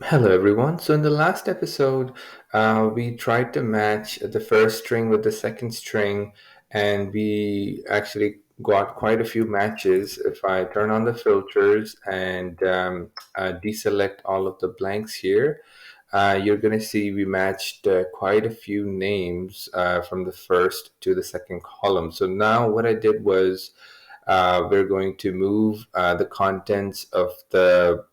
Hello, everyone. So, in the last episode, we tried to match the first string with the second string, and we actually got quite a few matches. If I turn on the filters and deselect all of the blanks here, you're going to see we matched quite a few names from the first to the second column. So, now what I did was we're going to move the contents of the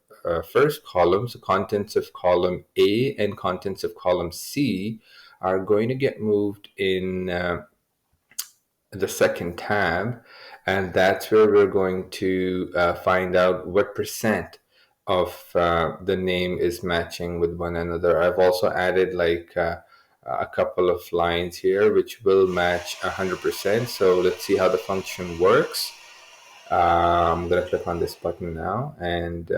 first column, so contents of column A and contents of column C are going to get moved in the second tab, and that's where we're going to find out what percent of the name is matching with one another. I've also added a couple of lines here which will match 100%. So let's see how the function works. I'm going to click on this button now, and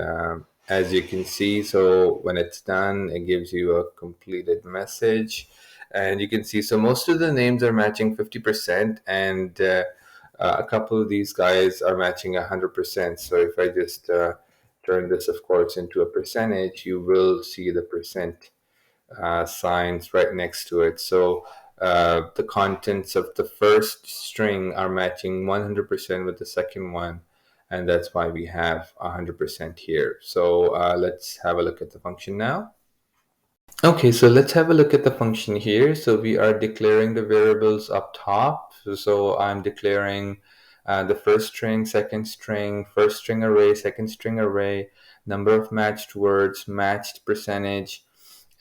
as you can see, so when it's done, it gives you a completed message, and you can see, so most of the names are matching 50%, and a couple of these guys are matching 100%. So if I just turn this, of course, into a percentage, you will see the percent signs right next to it. So the contents of the first string are matching 100% with the second one, and that's why we have 100% here. So let's have a look at the function now. Okay, so let's have a look at the function here. So we are declaring the variables up top. So I'm declaring the first string, second string, first string array, second string array, number of matched words, matched percentage,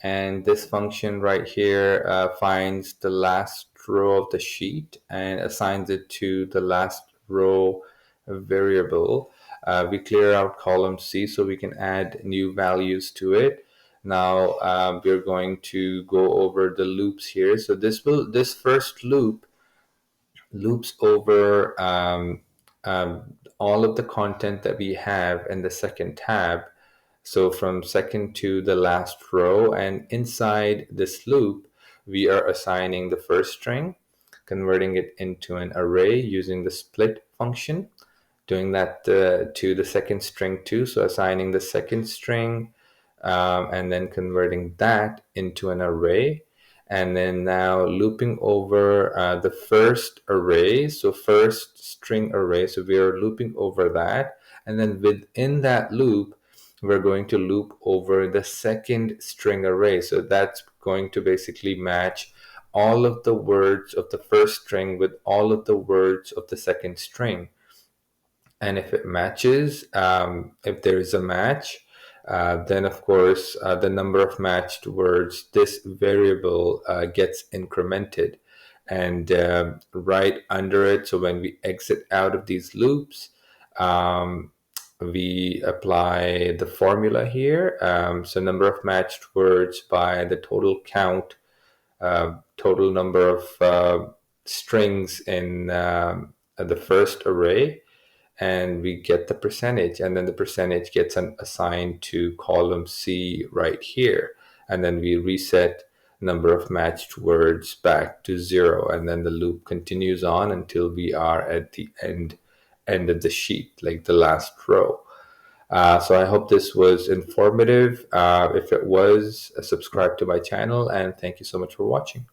and this function right here finds the last row of the sheet and assigns it to the last row variable. We clear out column C so we can add new values to it. Now we're going to go over the loops here. So this first loop loops over all of the content that we have in the second tab. So from second to the last row, and inside this loop, we are assigning the first string, converting it into an array using the split function, doing that to the second string too. So assigning the second string and then converting that into an array. And then now looping over the first array, so first string array. So we are looping over that. And then within that loop, we're going to loop over the second string array. So that's going to basically match all of the words of the first string with all of the words of the second string. And if it matches, if there is a match, then of course the number of matched words, this variable gets incremented. And right under it, so when we exit out of these loops, we apply the formula here. So number of matched words by the total count, total number of strings in the first array, and we get the percentage, and then the percentage gets assigned to column C right here, and then we reset number of matched words back to 0, and then the loop continues on until we are at the end of the sheet, like the last row. So I hope this was informative. If it was, subscribe to my channel, and thank you so much for watching.